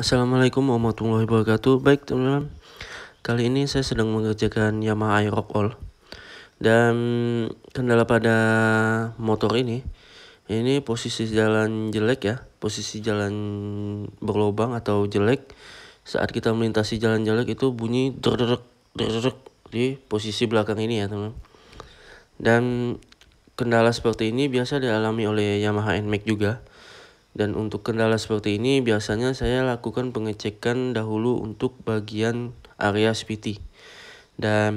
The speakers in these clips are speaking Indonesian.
Assalamualaikum warahmatullahi wabarakatuh. Baik teman-teman, kali ini saya sedang mengerjakan Yamaha Aerox All. Dan kendala pada motor ini posisi jalan jelek ya, posisi jalan berlubang atau jelek. Saat kita melintasi jalan jelek itu bunyi derdek di posisi belakang ini ya teman-teman. Dan kendala seperti ini biasa dialami oleh Yamaha NMAX juga. Dan untuk kendala seperti ini biasanya saya lakukan pengecekan dahulu untuk bagian area SPT. Dan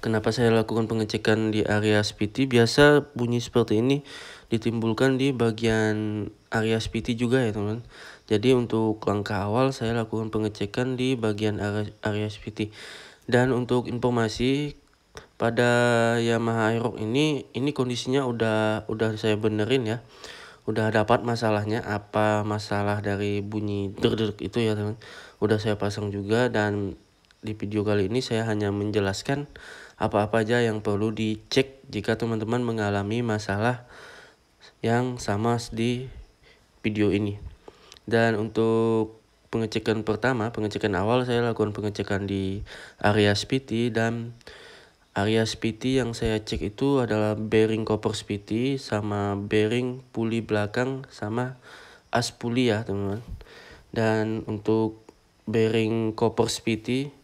kenapa saya lakukan pengecekan di area SPT? Biasa bunyi seperti ini ditimbulkan di bagian area SPT juga ya teman-teman. Jadi untuk langkah awal saya lakukan pengecekan di bagian area SPT. Dan untuk informasi, pada Yamaha Aerox ini kondisinya udah saya benerin ya. Udah dapat masalahnya, apa masalah dari bunyi derdek itu ya teman. Udah saya pasang juga, dan di video kali ini saya hanya menjelaskan apa-apa aja yang perlu dicek jika teman-teman mengalami masalah yang sama di video ini. Dan untuk pengecekan pertama, pengecekan awal, saya lakukan pengecekan di area SPT. Dan area SPT yang saya cek itu adalah bearing koper SPT sama bearing puli belakang sama as puli ya teman-teman. Dan untuk bearing koper SPT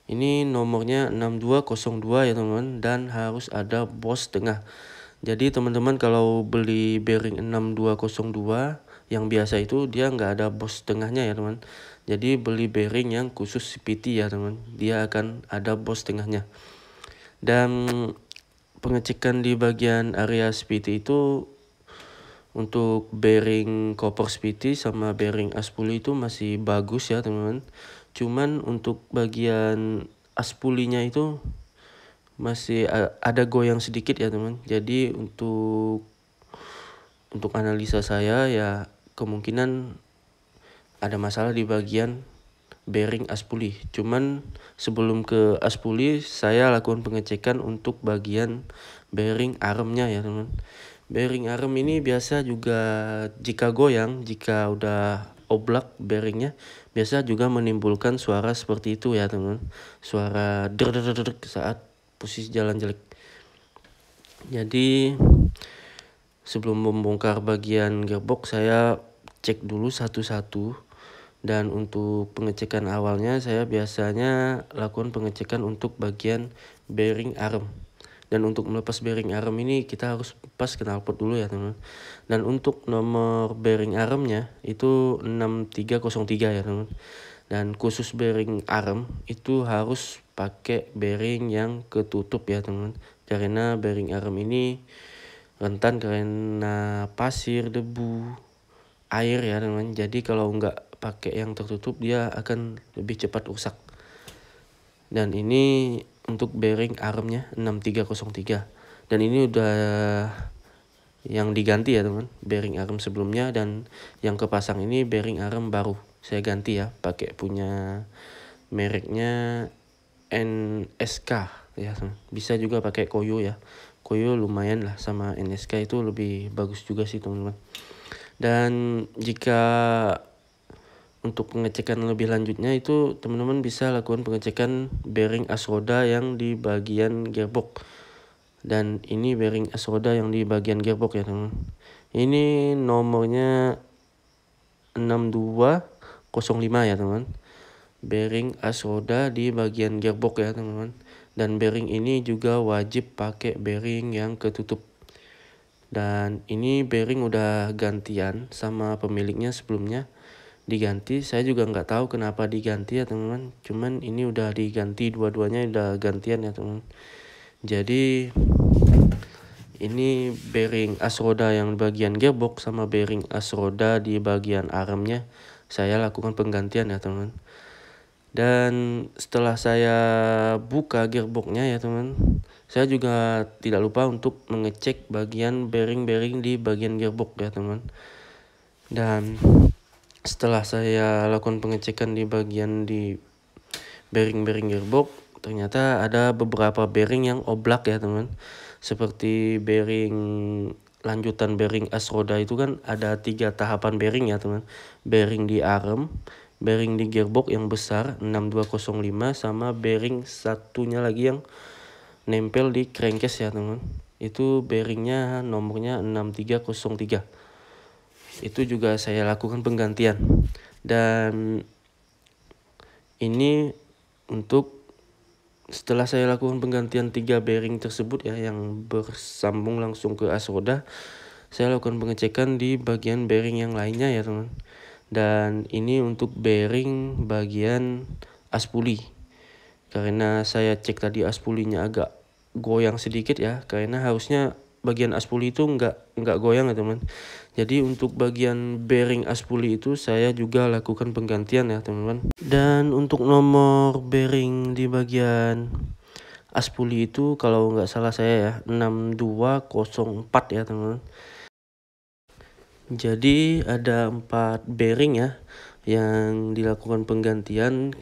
ini nomornya 6202 ya teman-teman, dan harus ada bos tengah. Jadi teman-teman kalau beli bearing 6202 yang biasa itu dia nggak ada bos tengahnya ya teman. Jadi beli bearing yang khusus SPT ya teman, dia akan ada bos tengahnya. Dan pengecekan di bagian area SPT itu untuk bearing koper SPT sama bearing aspuli itu masih bagus ya teman-teman. Cuman untuk bagian aspulinya itu masih ada goyang sedikit ya teman. Jadi untuk analisa saya ya kemungkinan ada masalah di bagian bearing aspuli. Cuman sebelum ke aspuli saya lakukan pengecekan untuk bagian bearing armnya ya teman. Bearing arm ini biasa juga jika goyang, jika udah oblak bearingnya, biasa juga menimbulkan suara seperti itu ya teman. Suara derdek saat posisi jalan jelek. Jadi sebelum membongkar bagian gearbox saya cek dulu satu-satu. Dan untuk pengecekan awalnya saya biasanya lakukan pengecekan untuk bagian bearing arm. Dan untuk melepas bearing arm ini kita harus lepas knalpot dulu ya teman. Dan untuk nomor bearing armnya itu 6303 ya teman. Dan khusus bearing arm itu harus pakai bearing yang ketutup ya teman. Karena bearing arm ini rentan karena pasir, debu, air ya teman. Jadi kalau nggak pakai yang tertutup dia akan lebih cepat rusak. Dan ini untuk bearing armnya 6303. Dan ini udah yang diganti ya teman, bearing arm sebelumnya, dan yang kepasang ini bearing arm baru saya ganti ya, pakai punya mereknya NSK ya teman. Bisa juga pakai Koyo ya. Koyo lumayan lah, sama NSK itu lebih bagus juga sih teman-teman. Dan jika untuk pengecekan lebih lanjutnya itu teman-teman bisa lakukan pengecekan bearing as roda yang di bagian gearbox. Dan ini bearing as roda yang di bagian gearbox ya teman. Ini nomornya 6205 ya teman. Bearing as roda di bagian gearbox ya teman-teman. Dan bearing ini juga wajib pakai bearing yang ketutup. Dan ini bearing udah gantian sama pemiliknya sebelumnya. Diganti, saya juga nggak tahu kenapa diganti ya teman-teman. Cuman ini udah diganti, dua-duanya udah gantian ya teman. Jadi ini bearing as roda yang bagian gearbox sama bearing as roda di bagian armnya saya lakukan penggantian ya teman. Dan setelah saya buka gearboxnya ya teman, saya juga tidak lupa untuk mengecek bagian bearing-bearing di bagian gearbox ya teman. Dan setelah saya lakukan pengecekan di bagian di bearing-bearing gearbox, ternyata ada beberapa bearing yang oblak ya teman. Seperti bearing lanjutan bearing as roda itu kan ada 3 tahapan bearing ya teman. Bearing di arm, bearing di gearbox yang besar 6205, sama bearing satunya lagi yang nempel di crankcase ya teman. Itu bearingnya nomornya 6303. Itu juga saya lakukan penggantian. Dan ini untuk setelah saya lakukan penggantian 3 bearing tersebut ya, yang bersambung langsung ke as roda, saya lakukan pengecekan di bagian bearing yang lainnya ya teman. Dan ini untuk bearing bagian as puli. Karena saya cek tadi as pulinya agak goyang sedikit ya, karena harusnya bagian as puli itu nggak goyang ya teman. Jadi untuk bagian bearing as puli itu saya juga lakukan penggantian ya teman-teman. Dan untuk nomor bearing di bagian as puli itu kalau nggak salah saya ya 6204 ya teman-teman. Jadi ada 4 bearing ya yang dilakukan penggantian.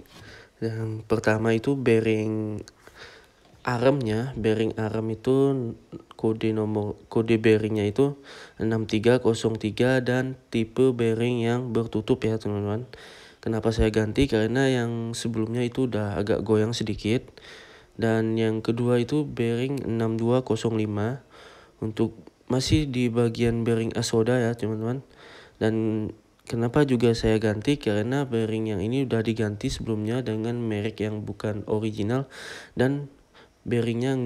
Yang pertama itu bearing armnya, bearing arm itu kode bearingnya itu 6303 dan tipe bearing yang bertutup ya teman-teman. Kenapa saya ganti? Karena yang sebelumnya itu udah agak goyang sedikit. Dan yang kedua itu bearing 6205 untuk masih di bagian bearing as roda ya teman-teman. Dan kenapa juga saya ganti? Karena bearing yang ini udah diganti sebelumnya dengan merek yang bukan original, dan bearingnya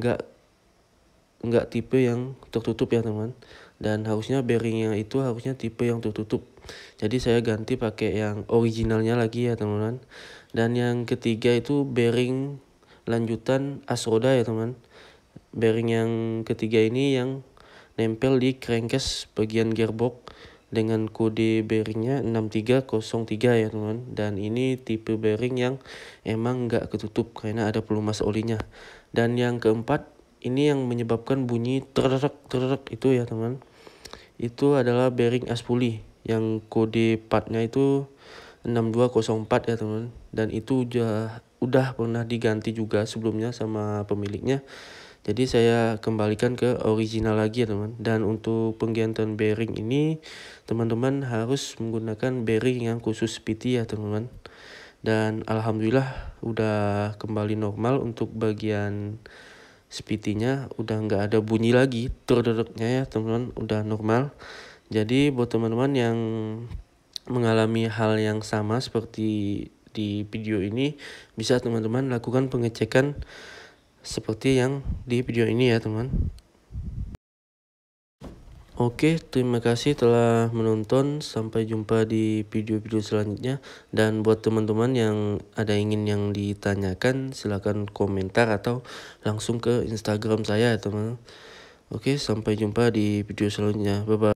nggak tipe yang tertutup ya teman. Dan harusnya bearingnya itu harusnya tipe yang tertutup. Jadi saya ganti pakai yang originalnya lagi ya teman-teman. Dan yang ketiga itu bearing lanjutan as roda ya teman. Bearing yang ketiga ini yang nempel di crankcase bagian gearbox dengan kode bearingnya 6303 ya teman. Dan ini tipe bearing yang emang nggak ketutup karena ada pelumas olinya. Dan yang keempat ini yang menyebabkan bunyi terek itu ya teman. Itu adalah bearing as puli yang kode partnya itu 6204 ya teman. Dan itu udah pernah diganti juga sebelumnya sama pemiliknya. Jadi saya kembalikan ke original lagi ya teman. Dan untuk penggantian bearing ini teman-teman harus menggunakan bearing yang khusus PT ya teman-teman. Dan alhamdulillah udah kembali normal untuk bagian PT-nya, udah nggak ada bunyi lagi terdedeknya ya teman-teman, udah normal. Jadi buat teman-teman yang mengalami hal yang sama seperti di video ini, bisa teman-teman lakukan pengecekan seperti yang di video ini ya teman. Oke, terima kasih telah menonton. Sampai jumpa di video-video selanjutnya. Dan buat teman-teman yang ada ingin yang ditanyakan, silakan komentar atau langsung ke Instagram saya ya teman. Oke, sampai jumpa di video selanjutnya. Bye-bye.